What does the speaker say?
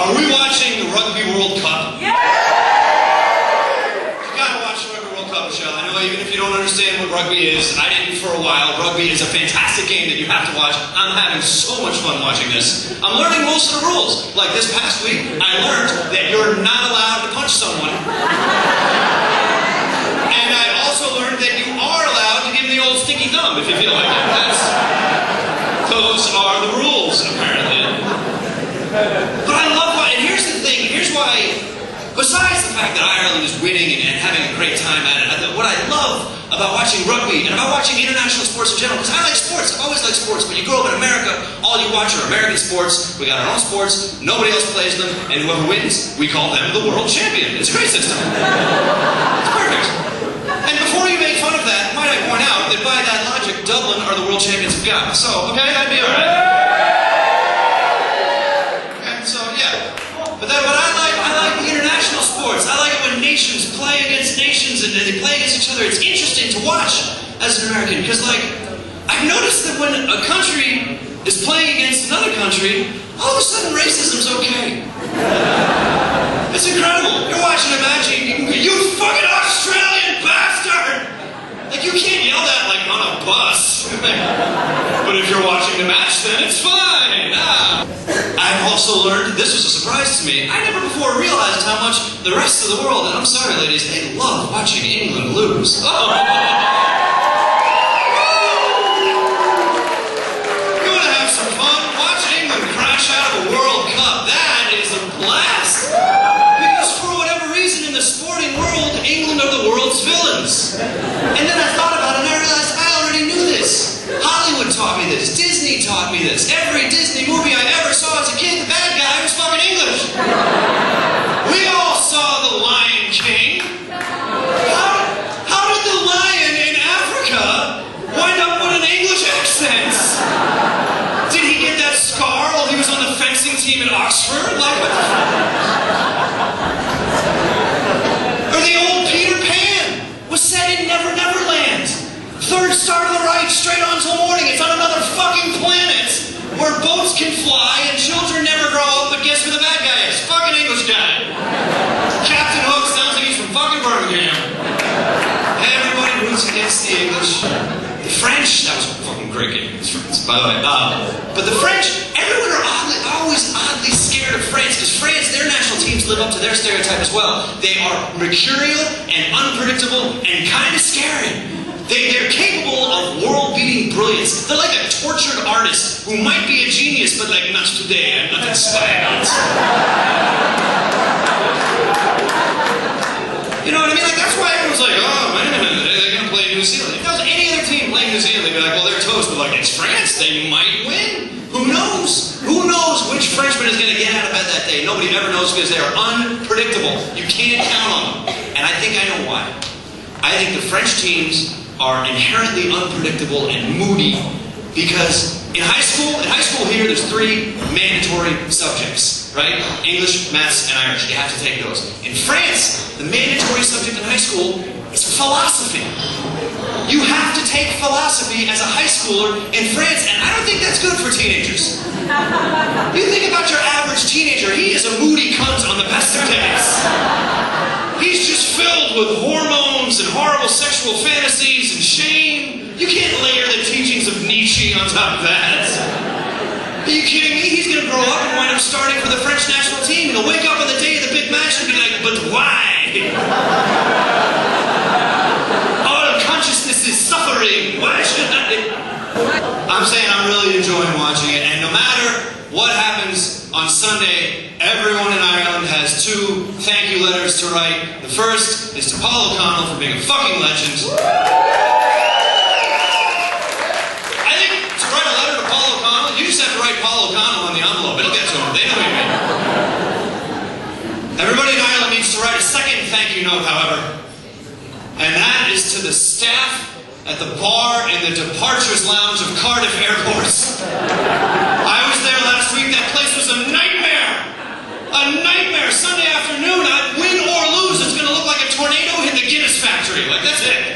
Are we watching the Rugby World Cup? Yeah! You gotta watch the Rugby World Cup, Michelle. I know even if you don't understand what rugby is, I didn't for a while. Rugby is a fantastic game that you have to watch. I'm having so much fun watching this. I'm learning most of the rules. Like this past week, I learned that you're not allowed to punch someone. And I also learned that you are allowed to give them the old sticky thumb if you feel like it. Those are the rules, apparently. But I love and here's the thing, here's why, besides the fact that Ireland is winning and having a great time at it, what I love about watching rugby and about watching international sports in general, because I like sports, I've always liked sports, but you grow up in America, all you watch are American sports, we got our own sports, nobody else plays them, and whoever wins, we call them the world champion. It's a great system. It's perfect. And before you make fun of that, might I point out that by that logic, Dublin are the world champions of God. So, okay, that'd be alright. But I like the international sports. I like it when nations play against nations and they play against each other. It's interesting to watch as an American because, I've noticed that when a country is playing against another country, all of a sudden racism's okay. It's incredible. You're watching a match and you can go, "You fucking Australian bastard!" Like, you can't yell that on a bus. But if you're watching the match, then it's fine. I've also learned, this was a surprise to me, I never before realized how much the rest of the world, and I'm sorry ladies, they love watching England lose. Oh. You want to have some fun? Watch England crash out of a World Cup. That is a blast. Because for whatever reason in the sporting world, England are the world's villains. And then I thought about it and I realized I already knew this. Hollywood taught me this. Disney taught me this. Every Disney movie I ever saw as a kid, the bad guy was fucking English. We all saw The Lion King. How did the lion in Africa wind up with an English accent? Did he get that scar while he was on the fencing team at Oxford? What the fuck? Or the old Peter Pan was set in Never Never Land. Third star to the right, straight on till morning. It's on another fucking planet where boats can fly and children never grow up, but guess who the bad guy is? Fucking English guy. Captain Hook sounds like he's from fucking Birmingham. Everybody roots against the English. The French, that was a fucking great game against France, by the way. But the French, everyone are always oddly scared of France, because France, their national teams live up to their stereotype as well. They are mercurial and unpredictable and kind of scary. They're capable of world-beating brilliance. They're like a tortured artist who might be a genius, but not today, I'm not inspired. You know what I mean? That's why everyone's like, oh man, they're going to play New Zealand. If that was any other team playing New Zealand, they'd be like, well, they're toast, but it's France, they might win. Who knows? Who knows which Frenchman is going to get out of bed that day? Nobody ever knows because they are unpredictable. You can't count on them. And I think I know why. I think the French teams are inherently unpredictable and moody because in high school here, there's 3 mandatory subjects, right? English, maths, and Irish. You have to take those. In France, the mandatory subject in high school is philosophy. You have to take philosophy as a high schooler in France, and I don't think that's good for teenagers. You think about your average teenager, he is a moody cunt on the best of days. He's just filled with hormones and horrible sexual fantasies and shame. You can't layer the teachings of Nietzsche on top of that. Are you kidding me? He's going to grow up and wind up starting for the French national team. He'll wake up on the day of the big match and be like, but why? All consciousness is suffering. Why should I? I'm saying I'm really enjoying watching it, and no matter what happens on Sunday, everyone in Ireland has 2 thank you letters to write. The first is to Paul O'Connell for being a fucking legend. I think to write a letter to Paul O'Connell, you just have to write Paul O'Connell on the envelope. It'll get to him. They know what you mean. Everybody in Ireland needs to write a second thank you note, however. And that is to the staff at the bar in the departures lounge of Cardiff Airports. I was there last week. That place was a nightmare. A nightmare. Sunday afternoon, I'd win or lose. It's going to look like a tornado hit the Guinness factory. That's it.